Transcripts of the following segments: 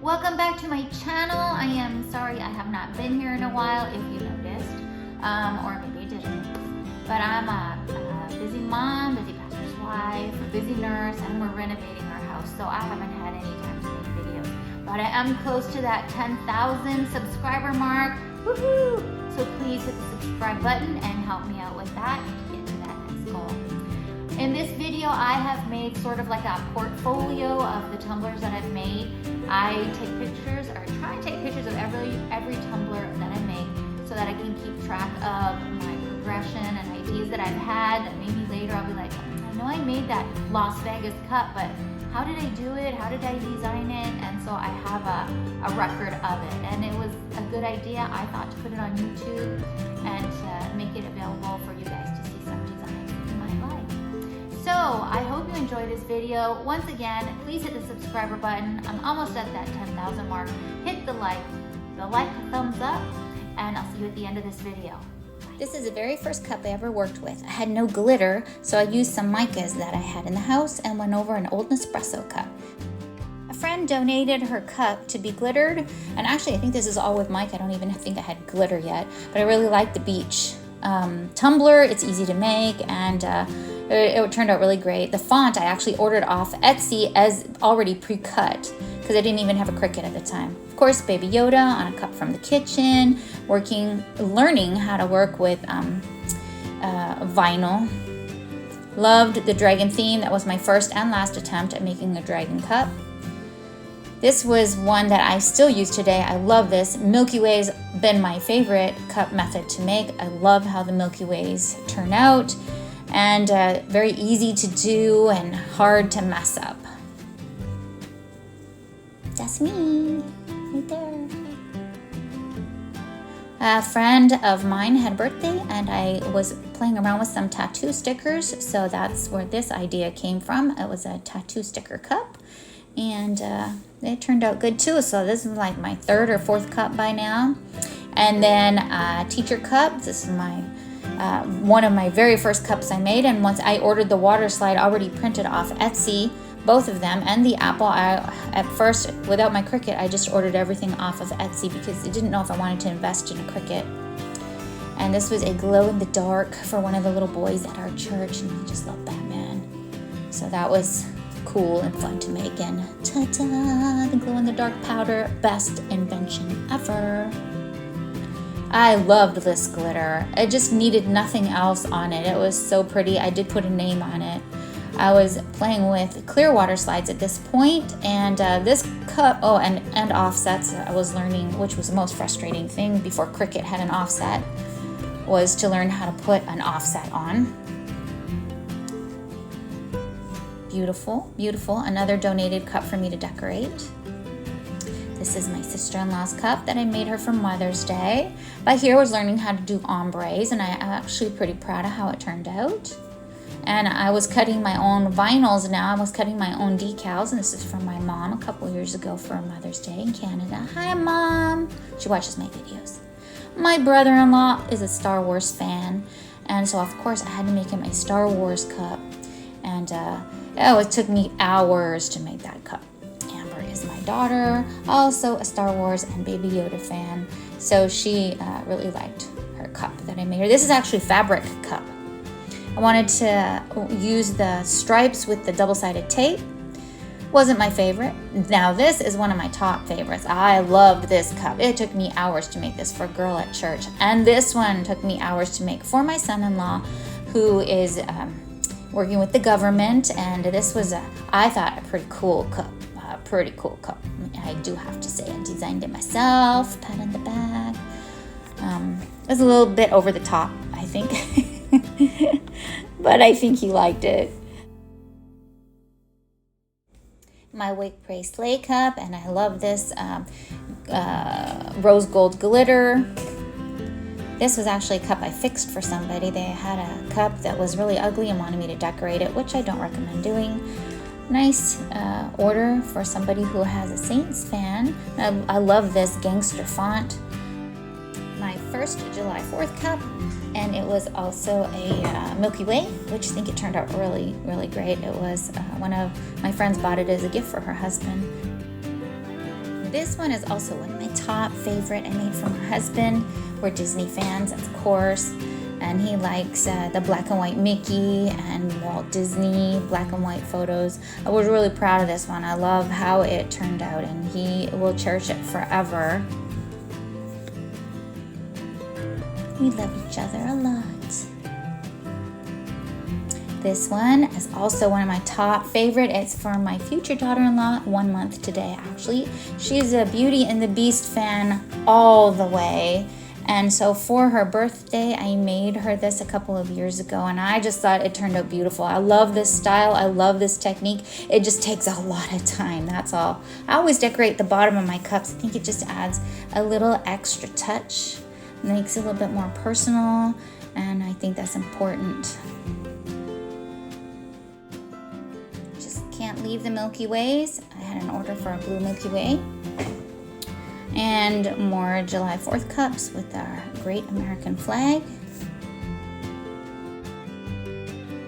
Welcome back to my channel. I am sorry I have not been here in a while, if you noticed, or maybe you didn't. But I'm a busy mom, busy pastor's wife, a busy nurse, and we're renovating our house, so I haven't had any time to make videos. But I am close to that 10,000 subscriber mark. Woohoo! So please hit the subscribe button and help me out with that to get to that next goal. In this video, I have made sort of like a portfolio of the tumblers that I've made. I take pictures, or try and take pictures of every tumbler that I make so that I can keep track of my progression and ideas that I've had, that maybe later I'll be like, I know I made that Las Vegas cup, but how did I do it? How did I design it? And so I have a record of it. And it was a good idea, I thought, to put it on YouTube and to make it available for you guys to see some designs you might like. So I hope you enjoyed this video. Once again, please hit the subscriber button. I'm almost at that 10,000 mark. Hit the thumbs up, and I'll see you at the end of this video. This is the very first cup I ever worked with. I had no glitter, so I used some micas that I had in the house and went over an old Nespresso cup. A friend donated her cup to be glittered, and actually I think this is all with mica. I don't even think I had glitter yet, but I really like the beach tumbler. It's easy to make, and it turned out really great. The font I actually ordered off Etsy as already pre-cut because I didn't even have a Cricut at the time. Of course, Baby Yoda on a cup from the kitchen, learning how to work with vinyl. Loved the dragon theme. That was my first and last attempt at making a dragon cup. This was one that I still use today. I love this. Milky Way's been my favorite cup method to make. I love how the Milky Ways turn out, and very easy to do and hard to mess up. That's me, right there. A friend of mine had a birthday, and I was playing around with some tattoo stickers, so that's where this idea came from. It was a tattoo sticker cup, and it turned out good too. So this is like my third or fourth cup by now. And then a teacher cup. This is my one of my very first cups I made, and once I ordered the water slide already printed off Etsy, both of them, and the apple. At first, without my Cricut, I just ordered everything off of Etsy because I didn't know if I wanted to invest in a Cricut. And this was a glow in the dark for one of the little boys at our church, and he just loved Batman. So that was cool and fun to make. And ta-da, the glow in the dark powder, best invention ever. I loved this glitter. It just needed nothing else on it. It was so pretty. I did put a name on it. I was playing with clear water slides at this point, and this cup, and offsets. I was learning, which was the most frustrating thing before Cricut had an offset, was to learn how to put an offset on. Beautiful, beautiful. Another donated cup for me to decorate. This is my sister-in-law's cup that I made her for Mother's Day. By here I was learning how to do ombres, and I'm actually pretty proud of how it turned out. And I was cutting my own vinyls now. I was cutting my own decals, and this is from my mom a couple years ago for Mother's Day in Canada. Hi, Mom. She watches my videos. My brother-in-law is a Star Wars fan, and so of course I had to make him a Star Wars cup. And it took me hours to make that cup. Amber is my daughter, also a Star Wars and Baby Yoda fan, so she really liked her cup that I made her. This is actually a fabric cup. I wanted to use the stripes with the double-sided tape. Wasn't my favorite. Now this is one of my top favorites. I loved this cup. It took me hours to make this for a girl at church. And this one took me hours to make for my son-in-law, who is working with the government. And this was, I thought, a pretty cool cup. I do have to say, I designed it myself. Pat on the back. It was a little bit over the top, I think. But I think he liked it. My Wake Pray Slay cup, and I love this rose gold glitter. This was actually a cup I fixed for somebody. They had a cup that was really ugly and wanted me to decorate it, which I don't recommend doing. Nice order for somebody who has a Saints fan. I love this gangster font. My first July 4th cup, and it was also a Milky Way, which I think it turned out really, really great. It was one of my friends bought it as a gift for her husband. This one is also one of my top favorite I made for my husband. We're Disney fans, of course, and he likes the black and white Mickey and Walt Disney black and white photos. I was really proud of this one. I love how it turned out, and he will cherish it forever. We love each other a lot. This one is also one of my top favorite. It's for my future daughter-in-law, 1 month today actually. She's a Beauty and the Beast fan all the way. And so for her birthday, I made her this a couple of years ago, and I just thought it turned out beautiful. I love this style. I love this technique. It just takes a lot of time, that's all. I always decorate the bottom of my cups. I think it just adds a little extra touch. It makes it a little bit more personal, and I think that's important. Can't leave the Milky Ways. I had an order for a blue Milky Way. And more July 4th cups with our great American flag.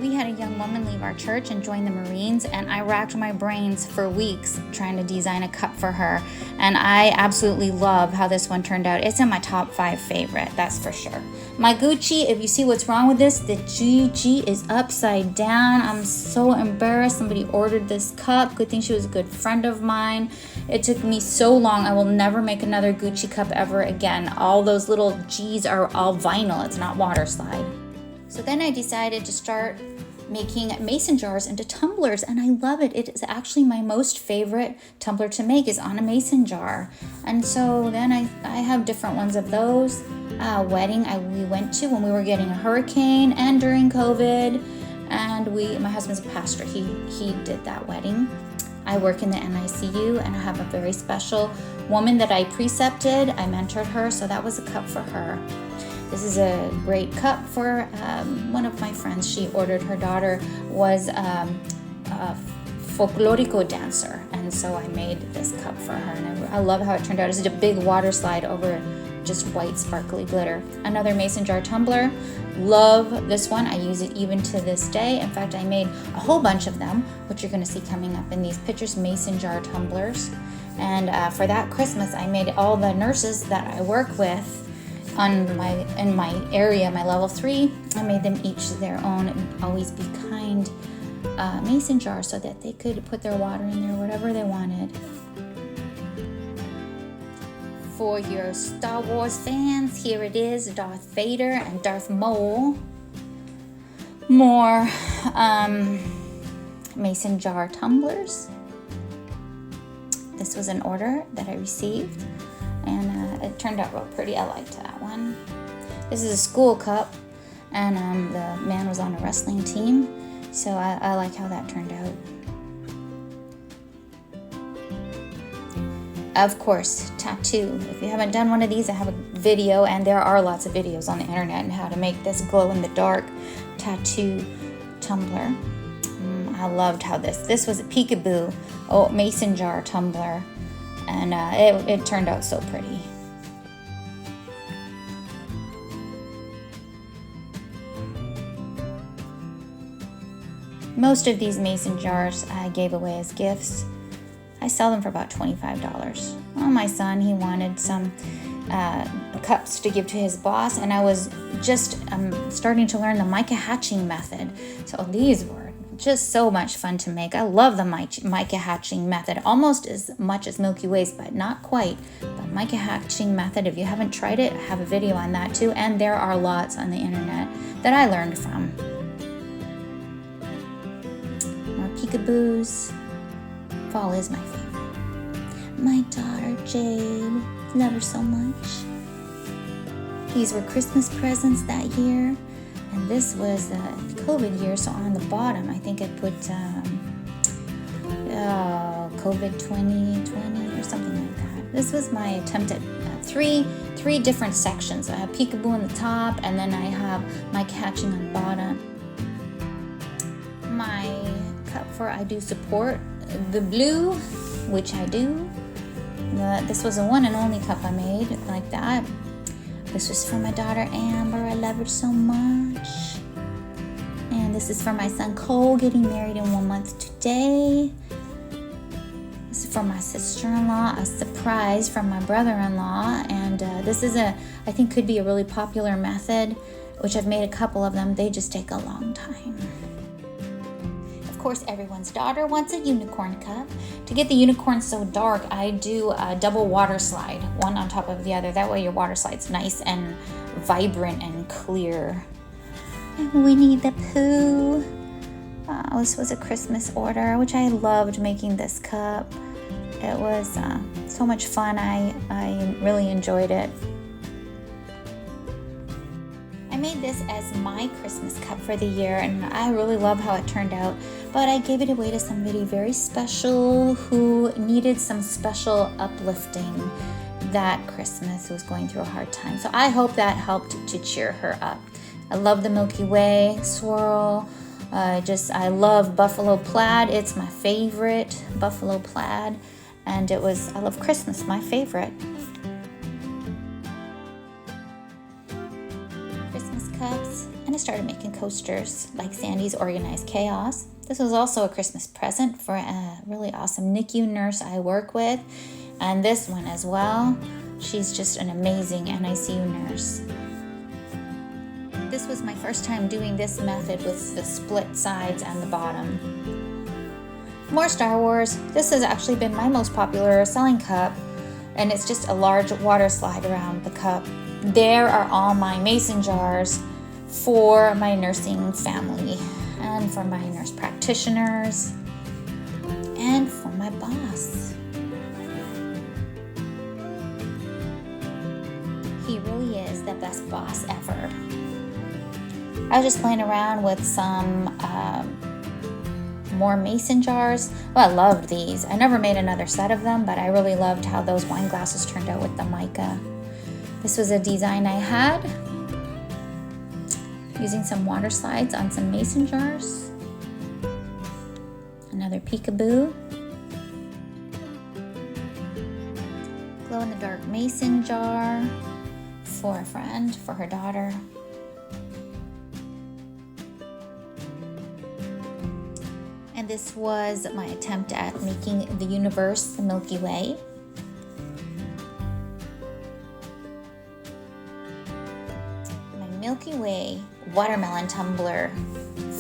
We had a young woman leave our church and join the Marines, and I racked my brains for weeks trying to design a cup for her. And I absolutely love how this one turned out. It's in my top 5 favorite, that's for sure. My Gucci, if you see what's wrong with this, the GG is upside down. I'm so embarrassed. Somebody ordered this cup. Good thing she was a good friend of mine. It took me so long. I will never make another Gucci cup ever again. All those little G's are all vinyl. It's not water slide. So then I decided to start making mason jars into tumblers, and I love it. It is actually my most favorite tumbler to make is on a mason jar. And so then I have different ones of those. Wedding we went to when we were getting a hurricane and during COVID, and my husband's a pastor. He did that wedding. I work in the NICU, and I have a very special woman that I precepted. I mentored her, so that was a cup for her. This is a great cup for one of my friends. She ordered, her daughter was a folklorico dancer, and so I made this cup for her, and I love how it turned out. It's a big water slide over just white sparkly glitter. Another mason jar tumbler. Love this one. I use it even to this day. In fact, I made a whole bunch of them, which you're going to see coming up in these pictures, mason jar tumblers. And for that Christmas, I made all the nurses that I work with in my area, my level 3, I made them each their own Always Be Kind mason jar so that they could put their water in there, whatever they wanted. For your Star Wars fans, here it is, Darth Vader and Darth Maul. More mason jar tumblers. This was an order that I received, and it turned out real pretty. I liked that one. This is a school cup, and the man was on a wrestling team, so I like how that turned out. Of course, tattoo. If you haven't done one of these, I have a video, and there are lots of videos on the internet on how to make this glow-in-the-dark tattoo tumbler. I loved how this was a peekaboo mason jar tumbler, and it turned out so pretty. Most of these mason jars I gave away as gifts. I sell them for about $25. Well, my son, he wanted some cups to give to his boss, and I was just starting to learn the mica hatching method. So these were just so much fun to make. I love the mica hatching method, almost as much as Milky Ways, but not quite. The mica hatching method, if you haven't tried it, I have a video on that too, and there are lots on the internet that I learned from. More peekaboos. Fall is my favorite. My daughter Jade, love her so much. These were Christmas presents that year, and this was the COVID year, so on the bottom I think I put COVID 2020 or something like that. This was my attempt at three different sections. I have peekaboo on the top, and then I have mica hatching on the bottom. My cup for I do support the blue, which I do. This was a one and only cup I made like that. This was for my daughter Amber. I love her so much. And this is for my son Cole, getting married in 1 month today. This is for my sister-in-law, a surprise from my brother-in-law, and this is I think could be a really popular method, which I've made a couple of them. They just take a long time. Of course, everyone's daughter wants a unicorn cup. To get the unicorn so dark, I do a double water slide, one on top of the other. That way your water slide's nice and vibrant and clear. And Winnie the Pooh. This was a Christmas order, which I loved making this cup. It was so much fun. I really enjoyed it. I made this as my Christmas cup for the year, and I really love how it turned out. But I gave it away to somebody very special who needed some special uplifting that Christmas, was going through a hard time. So I hope that helped to cheer her up. I love the Milky Way, Swirl. I love buffalo plaid. It's my favorite, buffalo plaid. And I love Christmas, my favorite. Christmas cups. And I started making coasters like Sandy's Organized Chaos. This was also a Christmas present for a really awesome NICU nurse I work with. And this one as well. She's just an amazing NICU nurse. This was my first time doing this method with the split sides and the bottom. More Star Wars. This has actually been my most popular selling cup, and it's just a large water slide around the cup. There are all my mason jars for my nursing family and for my nurse practitioners and for my boss. He really is the best boss ever. I was just playing around with some more mason jars. Well, I loved these. I never made another set of them, but I really loved how those wine glasses turned out with the mica. This was a design I had using some water slides on some mason jars. Another peekaboo. Glow-in-the-dark mason jar for a friend, for her daughter. And this was my attempt at making the universe, the Milky Way. My Milky Way watermelon tumbler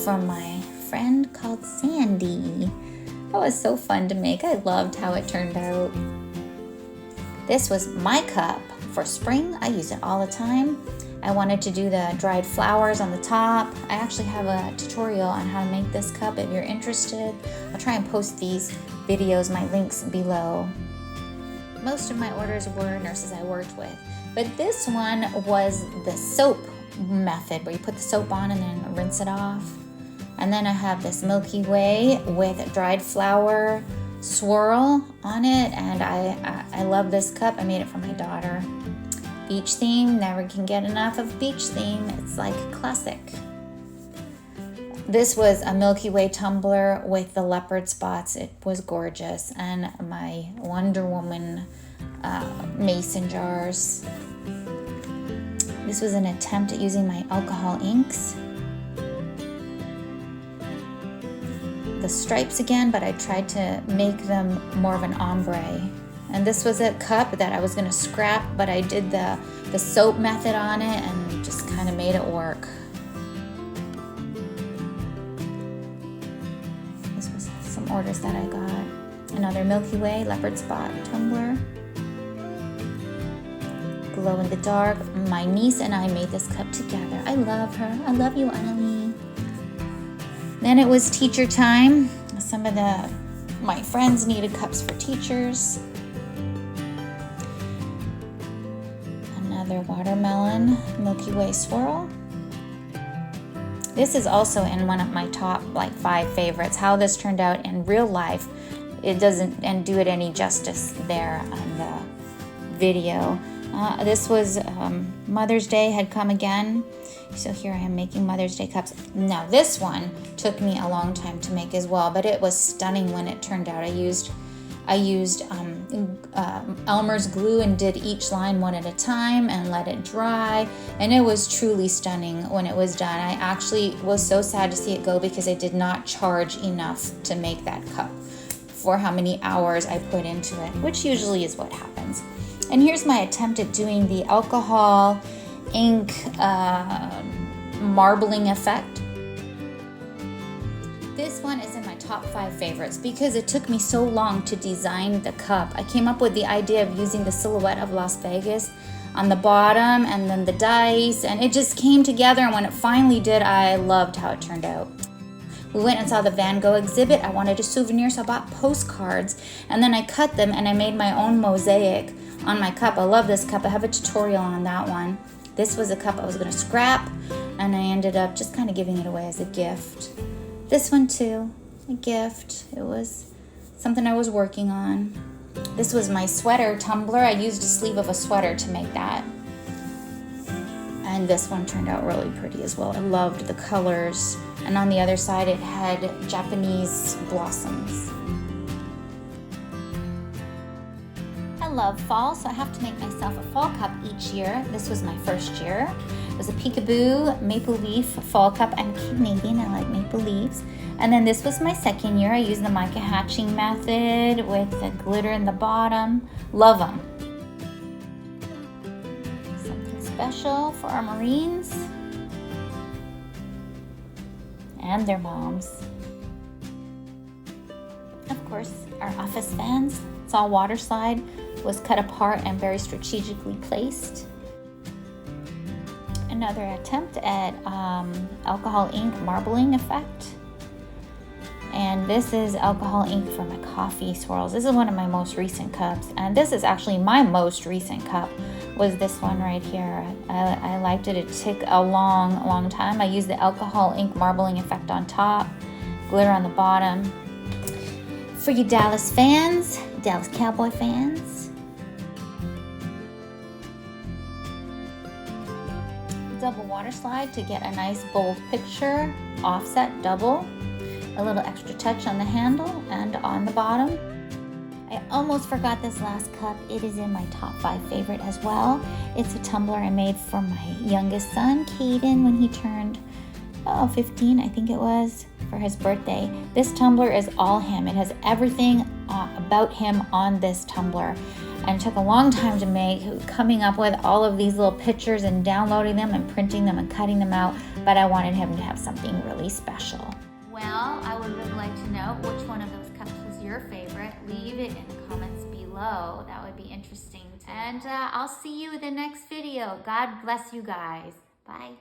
from my friend called Sandy. That was so fun to make. I loved how it turned out. This was my cup for spring. I use it all the time. I wanted to do the dried flowers on the top. I actually have a tutorial on how to make this cup if you're interested. I'll try and post these videos, my links below. Most of my orders were nurses I worked with, but this one was the soap method where you put the soap on and then rinse it off. And then I have this Milky Way with dried flower swirl on it, and I love this cup. I made it for my daughter. Beach theme, never can get enough of beach theme. It's like classic. This was a Milky Way tumbler with the leopard spots. It was gorgeous. And my Wonder Woman mason jars. This was an attempt at using my alcohol inks. The stripes again, but I tried to make them more of an ombre. And this was a cup that I was going to scrap, but I did the soap method on it and just kind of made it work. This was some orders that I got. Another Milky Way leopard spot tumbler. Glow in the dark. My niece and I made this cup together. I love her. I love you, Annalie. Then it was teacher time. Some of my friends needed cups for teachers. Another watermelon Milky Way swirl. This is also in one of my top 5 favorites. How this turned out in real life, it doesn't do it any justice there on the video. This was Mother's Day had come again, so here I am making Mother's Day cups. Now this one took me a long time to make as well, but it was stunning when it turned out. I used Elmer's glue and did each line one at a time and let it dry, and it was truly stunning when it was done. I actually was so sad to see it go because I did not charge enough to make that cup for how many hours I put into it, which usually is what happens. And here's my attempt at doing the alcohol ink marbling effect. This one is in my top 5 favorites because it took me so long to design the cup. I came up with the idea of using the silhouette of Las Vegas on the bottom and then the dice, and it just came together, and when it finally did, I loved how it turned out. We went and saw the Van Gogh exhibit. I wanted a souvenir, so I bought postcards, and then I cut them and I made my own mosaic on my cup. I love this cup. I have a tutorial on that one. This was a cup I was going to scrap, and I ended up just kind of giving it away as a gift. This one too, a gift. It was something I was working on. This was my sweater tumbler. I used a sleeve of a sweater to make that. And this one turned out really pretty as well. I loved the colors. And on the other side, it had Japanese blossoms. I love fall, so I have to make myself a fall cup each year. This was my first year. It was a peekaboo maple leaf fall cup. I'm Canadian, I like maple leaves. And then this was my second year. I used the mica hatching method with the glitter in the bottom. Love them. Something special for our Marines and their moms. Of course, our office fans. It's all water slide, was cut apart and very strategically placed. Another attempt at alcohol ink marbling effect. And this is alcohol ink for my coffee swirls. This is one of my most recent cups. And this is actually my most recent cup, was this one right here. I liked it. It took a long time. I used the alcohol ink marbling effect on top, glitter on the bottom. For you Dallas fans, Dallas Cowboy fans. Double water slide to get a nice bold picture, offset double. A little extra touch on the handle and on the bottom. I almost forgot this last cup. It is in my top 5 favorite as well. It's a tumbler I made for my youngest son, Caden, when he turned 15, I think it was, for his birthday. This tumbler is all him. It has everything about him on this tumbler. And it took a long time to make, coming up with all of these little pictures and downloading them and printing them and cutting them out, but I wanted him to have something really special. Well, I would really like to know which one of those cups was your favorite. Leave it in the comments below. That would be interesting. And I'll see you in the next video. God bless you guys. Bye.